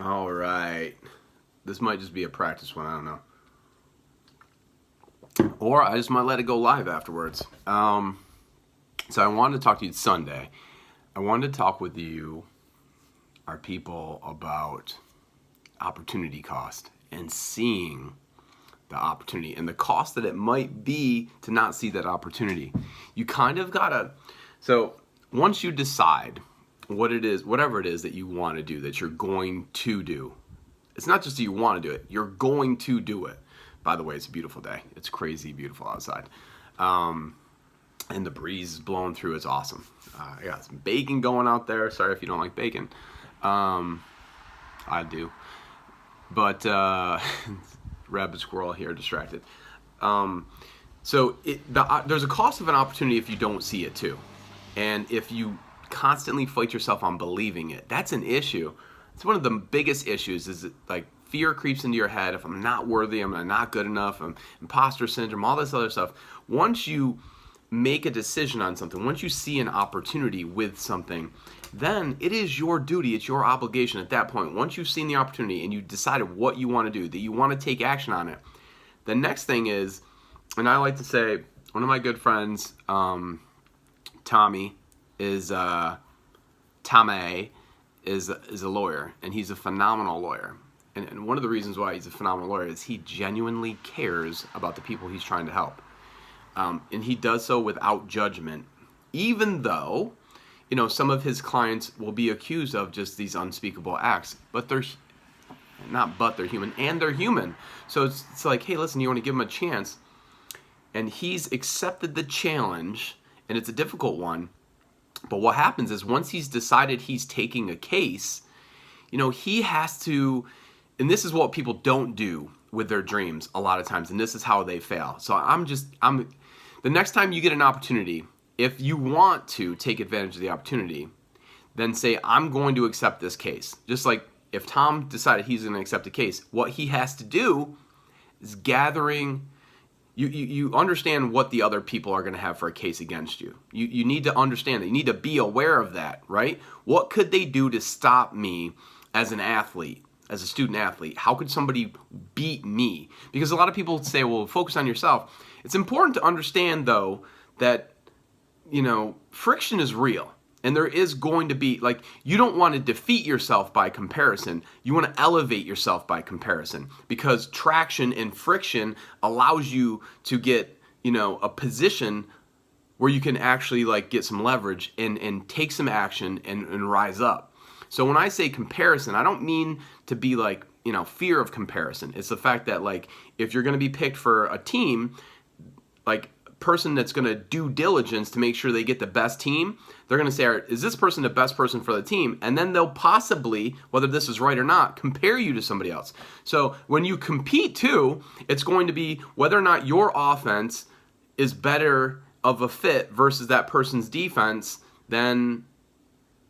All right. This might just be a practice one. I don't know. Or I just might let it go live afterwards. So I wanted to talk to you Sunday. I wanted to talk with you, our people, about opportunity cost and seeing the opportunity and the cost that it might be to not see that opportunity. You kind of gotta, so once you decide what it is, whatever it is that you want to do, that you're going to do, it's not just that you want to do it, you're going to do it. By the way, it's a beautiful day. It's crazy beautiful outside. And the breeze is blowing through. It's awesome. I got some bacon going out there. Sorry if you don't like bacon. I do. But rabbit squirrel here distracted. There's a cost of an opportunity if you don't see it too. And if you constantly fight yourself on believing it, that's an issue. It's one of the biggest issues is that, like, fear creeps into your head. If I'm not worthy, I'm not good enough, I'm imposter syndrome, all this other stuff. Once you make a decision on something, once you see an opportunity with something, then it is your duty, it's your obligation at that point. Once you've seen the opportunity and you decided what you want to do, that you want to take action on it, the next thing is, and I like to say, one of my good friends, Tommy, is Tomei, is a lawyer, and he's a phenomenal lawyer. And one of the reasons why he's a phenomenal lawyer is he genuinely cares about the people he's trying to help. And he does so without judgment, even though, some of his clients will be accused of just these unspeakable acts, but they're human, and they're human. So it's like, hey, listen, you want to give him a chance, and he's accepted the challenge, and it's a difficult one. But what happens is once he's decided he's taking a case, he has to, and this is what people don't do with their dreams a lot of times, and this is how they fail. So the next time you get an opportunity, if you want to take advantage of the opportunity, then say, I'm going to accept this case. Just like if Tom decided he's going to accept a case, what he has to do is gathering, you understand what the other people are going to have for a case against you. You need to understand that. You need to be aware of that, right? What could they do to stop me as an athlete? As a student athlete, how could somebody beat me? Because a lot of people say, well, focus on yourself. It's important to understand, though, that, friction is real. And there is going to be, like, you don't want to defeat yourself by comparison. You want to elevate yourself by comparison. Because traction and friction allows you to get, a position where you can actually, like, get some leverage and take some action and rise up. So when I say comparison, I don't mean to be like, fear of comparison. It's the fact that, like, if you're going to be picked for a team, like, person that's going to do diligence to make sure they get the best team, they're going to say, is this person the best person for the team? And then they'll possibly, whether this is right or not, compare you to somebody else. So when you compete too, it's going to be whether or not your offense is better of a fit versus that person's defense than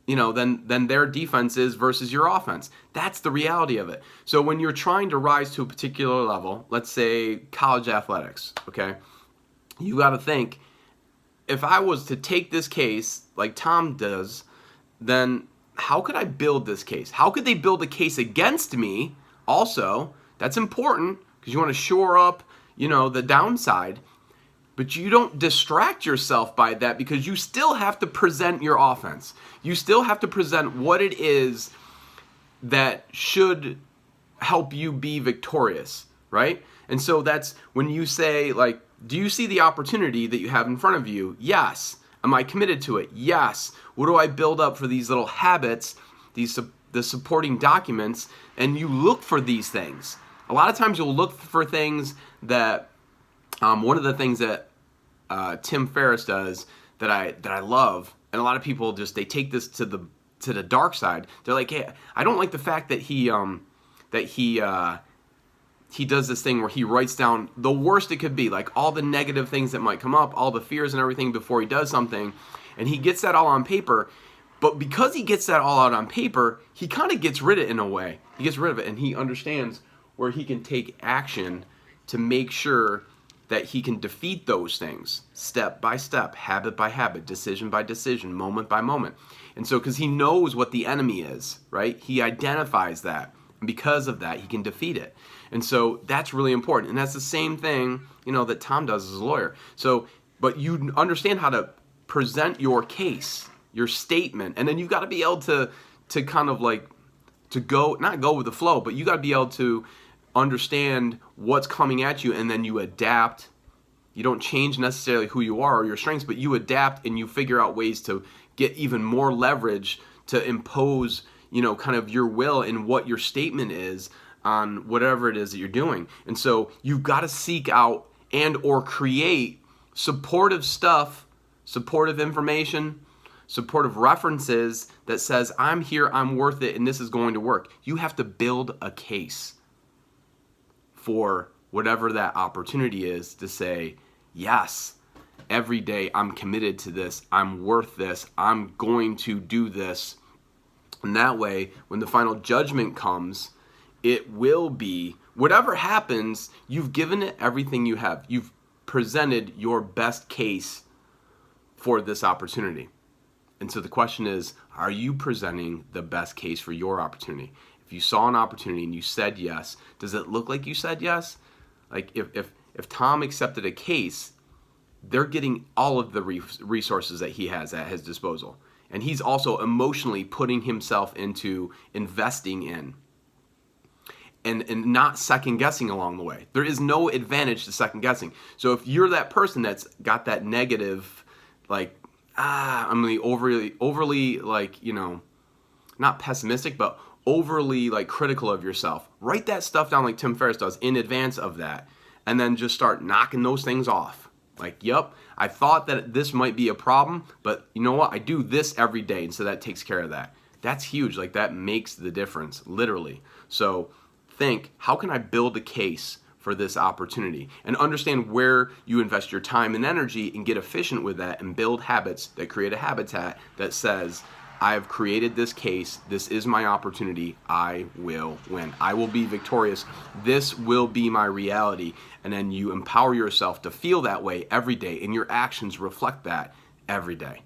their defense is versus your offense. That's the reality of it. So when you're trying to rise to a particular level, let's say college athletics, okay, you got to think, if I was to take this case like Tom does, then how could I build this case? How could they build a case against me also? That's important because you want to shore up, the downside. But you don't distract yourself by that because you still have to present your offense. You still have to present what it is that should help you be victorious, right? And so that's when you say, like, do you see the opportunity that you have in front of you? Yes. Am I committed to it? Yes. What do I build up for these little habits, the supporting documents? And you look for these things. A lot of times you'll look for things that, one of the things that Tim Ferriss does that I love, and a lot of people they take this to the dark side. They're like, hey, I don't like the fact that he does this thing where he writes down the worst it could be, like all the negative things that might come up, all the fears and everything before he does something, and he gets that all on paper. But because he gets that all out on paper, he kind of gets rid of it in a way. He gets rid of it, and he understands where he can take action to make sure that he can defeat those things step by step, habit by habit, decision by decision, moment by moment. And so because he knows what the enemy is, right? He identifies that. And because of that, he can defeat it. And so that's really important. And that's the same thing, that Tom does as a lawyer. So, but you understand how to present your case, your statement, and then you've got to be able to kind of like, to not go with the flow, but you got to be able to understand what's coming at you, and then you adapt. You don't change necessarily who you are or your strengths, but you adapt and you figure out ways to get even more leverage to impose, kind of your will in what your statement is on whatever it is that you're doing. And so you've got to seek out and or create supportive stuff, supportive information, supportive references that says, I'm here, I'm worth it, and this is going to work. You have to build a case for whatever that opportunity is to say, yes, every day I'm committed to this, I'm worth this, I'm going to do this. And that way, when the final judgment comes, it will be, whatever happens, you've given it everything you have. You've presented your best case for this opportunity. And so the question is, are you presenting the best case for your opportunity? If you saw an opportunity and you said yes, does it look like you said yes? Like if Tom accepted a case, they're getting all of the resources that he has at his disposal. And he's also emotionally putting himself into investing in and not second guessing along the way. There is no advantage to second guessing. So if you're that person that's got that negative, like, I'm really overly like, not pessimistic, but overly like critical of yourself, write that stuff down like Tim Ferriss does in advance of that, and then just start knocking those things off. Like, yep, I thought that this might be a problem, but you know what? I do this every day, and so that takes care of that. That's huge. Like, that makes the difference, literally. So think, how can I build a case for this opportunity? And understand where you invest your time and energy and get efficient with that and build habits that create a habitat that says, I have created this case. This is my opportunity. I will win. I will be victorious. This will be my reality. And then you empower yourself to feel that way every day, and your actions reflect that every day.